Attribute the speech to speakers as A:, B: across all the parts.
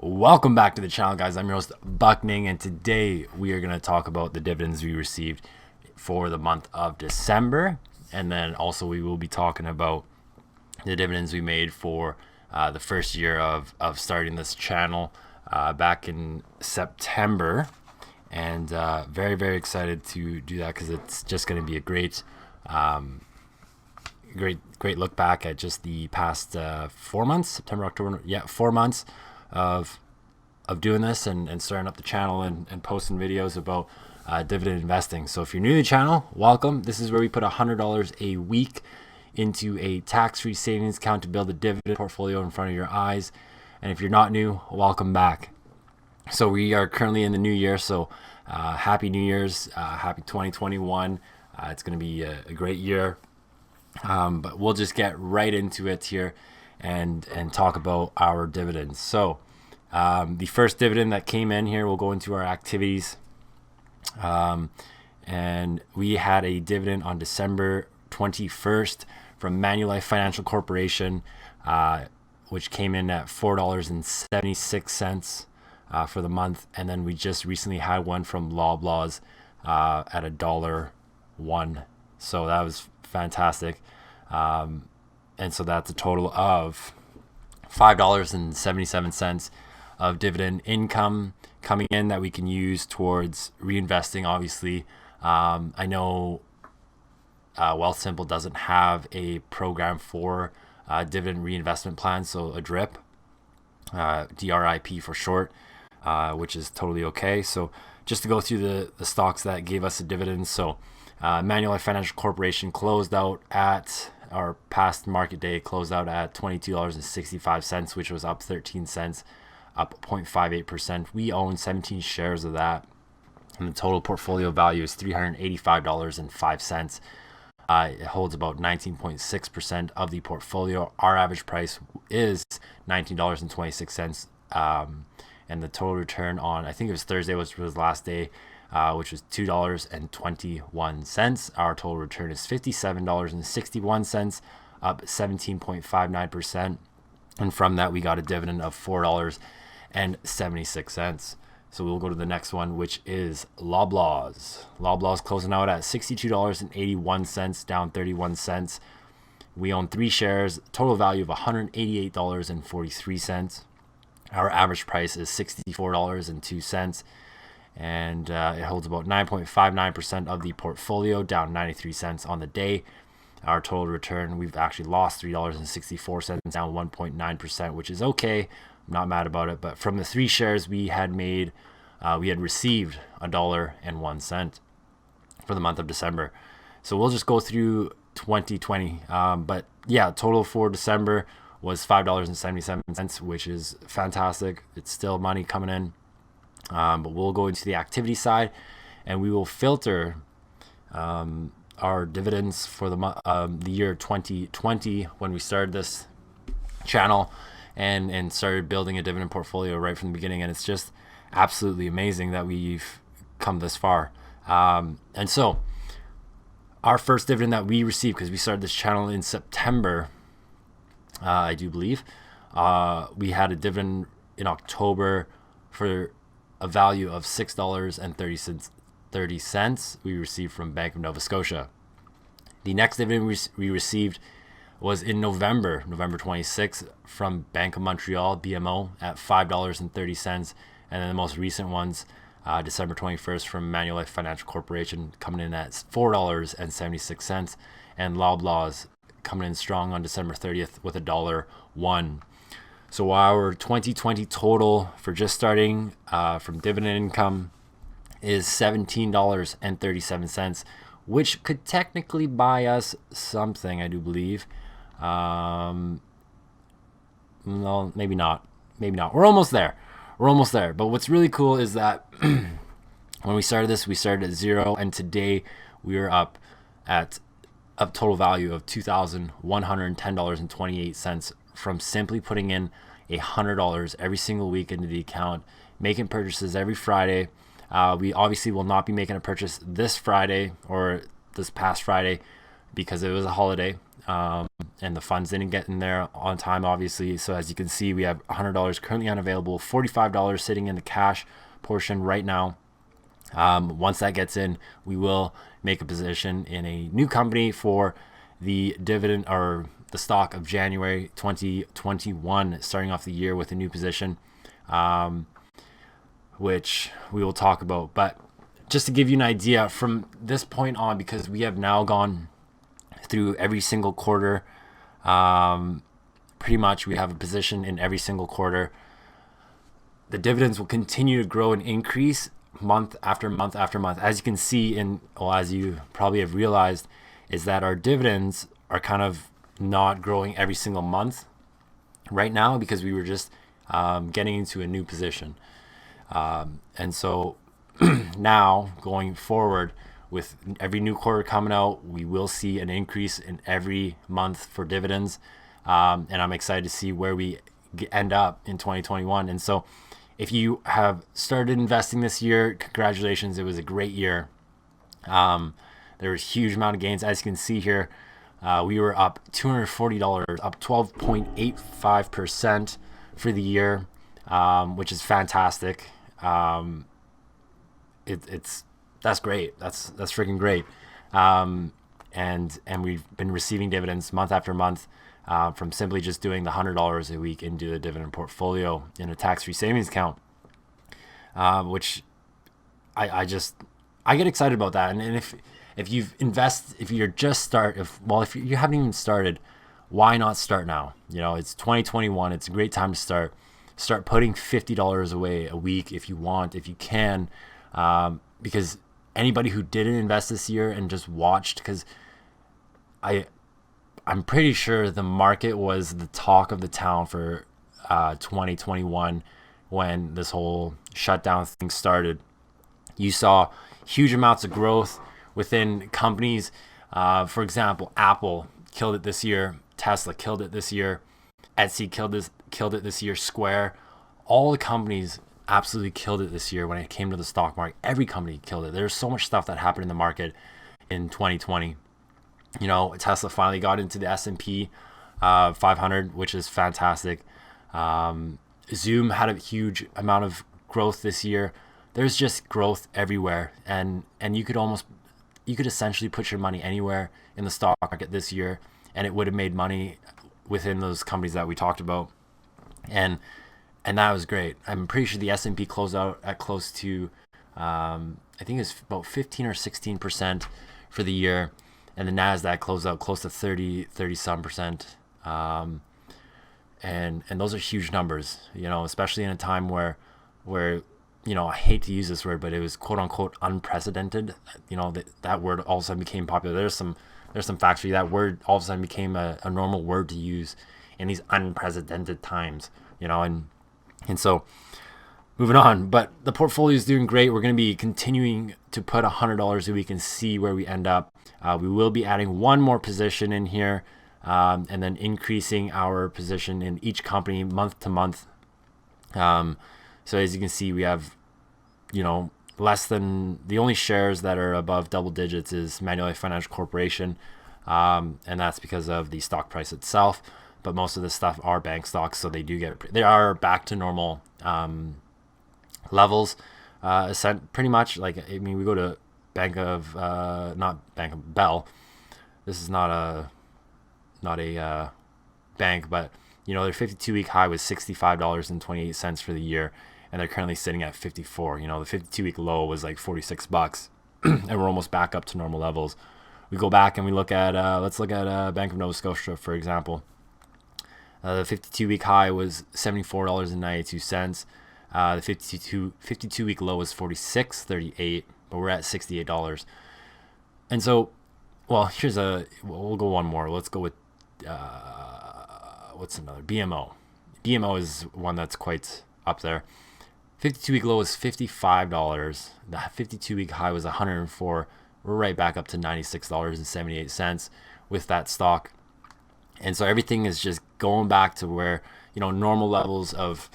A: Welcome back to the channel, guys. I'm your host, Buckning, and today we are going to talk about the dividends we received for the month of December. And then also we will be talking about the dividends we made for the first year of starting this channel back in September. And very, very excited to do that because it's just going to be a great look back at just the past 4 months, September, October, 4 months of doing this and starting up the channel and posting videos about dividend investing. So if you're new to the channel, welcome. This is where we put $100 a week into a tax-free savings account to build a dividend portfolio in front of your eyes. And if you're not new, welcome back. So we are currently in the new year, so happy New Year's, happy 2021. It's going to be a great year, but we'll just get right into it here and talk about our dividends. So the first dividend that came in here, we'll go into our activities. And we had a dividend on December 21st from Manulife Financial Corporation, which came in at $4.76 for the month. And then we just recently had one from Loblaws at $1.01. So that was fantastic. And so that's a total of $5.77 of dividend income coming in that we can use towards reinvesting. Obviously, I know Wealthsimple doesn't have a program for dividend reinvestment plan, so a DRIP, DRIP for short, which is totally okay. So just to go through the stocks that gave us a dividend. So Manulife Financial Corporation closed out at our past market day, closed out at $22.65, which was up 13 cents, up 0.58%. We own 17 shares of that, and the total portfolio value is $385.05. It holds about 19.6% of the portfolio. Our average price is $19.26, and the total return on, I think it was Thursday, which was the last day, which was $2.21. Our total return is $57.61, up 17.59%. And from that, we got a dividend of $4.76. So we'll go to the next one, which is Loblaws. Loblaws closing out at $62.81, down 31 cents. We own 3 shares, total value of $188.43. Our average price is $64.02. And it holds about 9.59% of the portfolio, down 93 cents on the day. Our total return, we've actually lost $3.64, down 1.9%, which is okay. I'm not mad about it. But from the 3 shares we had received $1.01 for the month of December. So we'll just go through 2020. But yeah, total for December was $5.77, which is fantastic. It's still money coming in. But we'll go into the activity side, and we will filter our dividends for the year 2020 when we started this channel and started building a dividend portfolio right from the beginning. And it's just absolutely amazing that we've come this far. And so our first dividend that we received, because we started this channel in September, I do believe, we had a dividend in October for a value of $6.30 we received from Bank of Nova Scotia. The next dividend we received was in November 26th, from Bank of Montreal, BMO, at $5.30. And then the most recent ones, December 21st, from Manulife Financial Corporation, coming in at $4.76. And Loblaws coming in strong on December 30th with $1.01. So our 2020 total for just starting from dividend income is $17.37, which could technically buy us something, I do believe. No, maybe not. Maybe not. We're almost there. But what's really cool is that when we started this, we started at 0, and today we are up at a total value of $2,110.28 from simply putting in $100 every single week into the account, making purchases every Friday. We obviously will not be making a purchase this Friday or this past Friday because it was a holiday. and the funds didn't get in there on time, obviously. So as you can see, we have $100 currently unavailable, $45 sitting in the cash portion right now. Once that gets in, we will make a position in a new company for the dividend or the stock of January 2021, starting off the year with a new position, which we will talk about. But just to give you an idea from this point on, because we have now gone through every single quarter, pretty much we have a position in every single quarter. The dividends will continue to grow and increase month after month after month. As you can see, as you probably have realized, is that our dividends are kind of not growing every single month right now because we were just getting into a new position. And so now going forward, with every new quarter coming out, we will see an increase in every month for dividends. And I'm excited to see where we end up in 2021. And so if you have started investing this year, congratulations. It was a great year. There was a huge amount of gains. As you can see here, we were up $240, up 12.85% for the year, which is fantastic. That's great. That's freaking great. And we've been receiving dividends month after month from simply just doing the $100 a week into the dividend portfolio in a tax-free savings account, which I get excited about that. And if you haven't even started, why not start now? It's 2021. It's a great time to start putting $50 away a week if you want, if you can, because anybody who didn't invest this year and just watched, because I'm pretty sure the market was the talk of the town for 2021 when this whole shutdown thing started. You saw huge amounts of growth within companies. For example, Apple killed it this year. Tesla killed it this year. Etsy killed it this year. Square, all the companies absolutely killed it this year when it came to the stock market. Every company killed it. There's so much stuff that happened in the market in 2020. Tesla finally got into the S&P 500, which is fantastic. Zoom had a huge amount of growth this year. There's just growth everywhere, and you could essentially put your money anywhere in the stock market this year, and it would have made money within those companies that we talked about, and that was great. I'm pretty sure the S&P closed out at close to, I think it's about 15 or 16% for the year, and the NASDAQ closed out close to 30 some percent. And those are huge numbers, especially in a time where I hate to use this word, but it was quote unquote unprecedented. That word all of a sudden became popular. There's some facts for you. That word all of a sudden became a normal word to use in these unprecedented times, and so moving on. But the portfolio is doing great. We're going to be continuing to put $100 a week and see where we end up. We will be adding one more position in here, and then increasing our position in each company month to month. So as you can see, we have, less than, the only shares that are above double digits is Manulife Financial Corporation, and that's because of the stock price itself. But most of this stuff are bank stocks, so they are back to normal levels. Pretty much, we go to Bell. This is not a bank, but their 52-week high was $65.28 for the year, and they're currently sitting at 54. The 52-week low was like $46, and we're almost back up to normal levels. We go back and we look at let's look at Bank of Nova Scotia, for example. The 52-week high was $74.92. The 52-week low was $46.38, but we're at $68. And so, we'll go one more. Let's go with what's another? BMO. BMO is one that's quite up there. 52-week low was $55. The 52-week high was $104. We're right back up to $96.78 with that stock. And so everything is just going back to where, normal levels of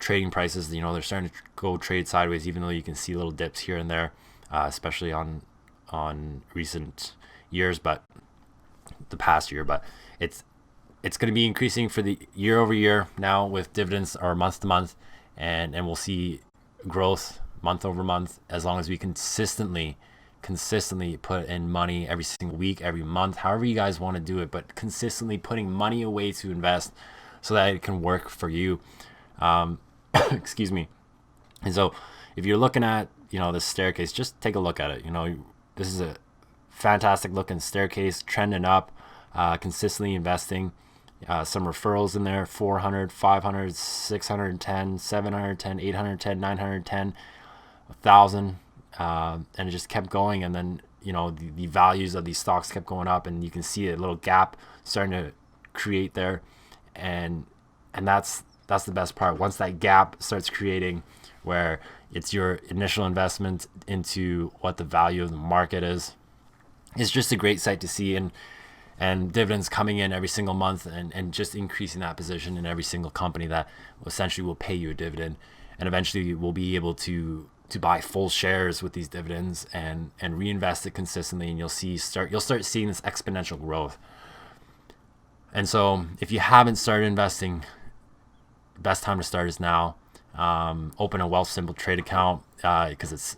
A: trading prices, they're starting to go trade sideways, even though you can see little dips here and there, especially on recent years. But the past year, but it's going to be increasing for the year over year now with dividends or month to month, and we'll see growth month over month as long as we consistently put in money every single week, every month, however you guys want to do it, but consistently putting money away to invest so that it can work for you. Excuse me. And so if you're looking at, this staircase, just take a look at it. This is a fantastic looking staircase, trending up, consistently investing. Some referrals in there: 400, 500, 610, 710, 810, 910, 1,000, and it just kept going. And then the values of these stocks kept going up, and you can see a little gap starting to create there, and that's the best part. Once that gap starts creating, where it's your initial investment into what the value of the market is, it's just a great sight to see. And dividends coming in every single month, and just increasing that position in every single company that essentially will pay you a dividend, and eventually we'll be able to buy full shares with these dividends and reinvest it consistently, and you'll start seeing this exponential growth. And so if you haven't started investing, the best time to start is now. Open a Wealthsimple trade account, because it's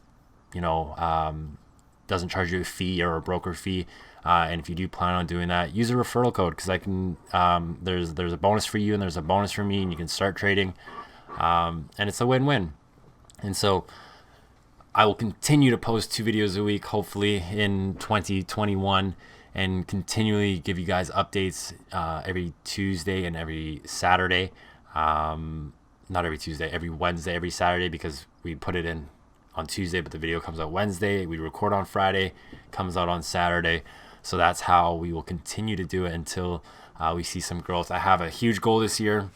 A: doesn't charge you a fee or a broker fee. And if you do plan on doing that, use a referral code, because I can. There's a bonus for you and there's a bonus for me, and you can start trading, and it's a win-win. And so I will continue to post 2 videos a week, hopefully in 2021, and continually give you guys updates every Tuesday and every Saturday. Not every Tuesday, every Wednesday, every Saturday, because we put it in on Tuesday, but the video comes out Wednesday. We record on Friday, comes out on Saturday. So that's how we will continue to do it until we see some growth. I have a huge goal this year,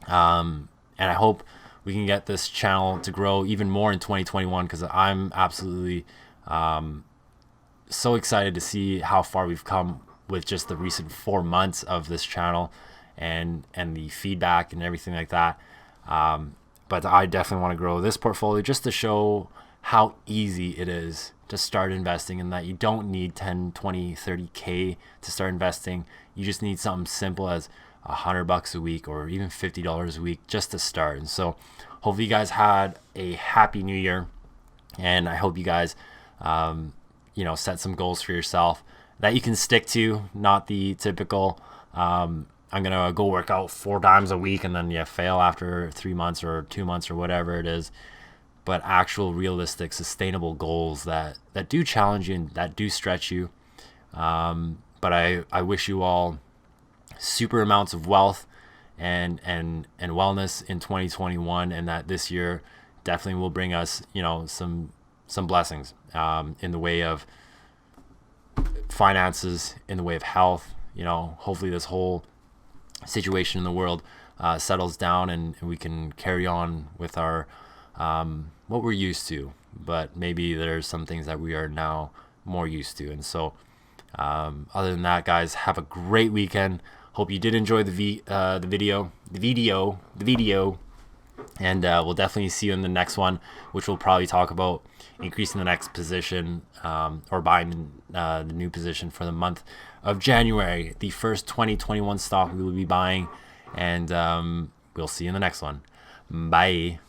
A: and I hope we can get this channel to grow even more in 2021, because I'm absolutely so excited to see how far we've come with just the recent 4 months of this channel, and the feedback and everything like that. But I definitely want to grow this portfolio just to show how easy it is to start investing, and that you don't need 10, 20, 30K to start investing. You just need something simple as $100 a week, or even $50 a week, just to start. And so hopefully you guys had a happy new year, and I hope you guys set some goals for yourself that you can stick to, not the typical I'm gonna go work out 4 times a week and then fail after 3 months or 2 months or whatever it is. But actual realistic, sustainable goals that do challenge you and that do stretch you. But I wish you all super amounts of wealth and wellness in 2021, and that this year definitely will bring us some blessings in the way of finances, in the way of health. Hopefully this whole situation in the world settles down, and we can carry on with our what we're used to, but maybe there's some things that we are now more used to. And so other than that, guys, have a great weekend. Hope you did enjoy the video, and we'll definitely see you in the next one, which we'll probably talk about increasing the next position, or buying the new position for the month of January, the first 2021 stock we will be buying. And we'll see you in the next one. Bye.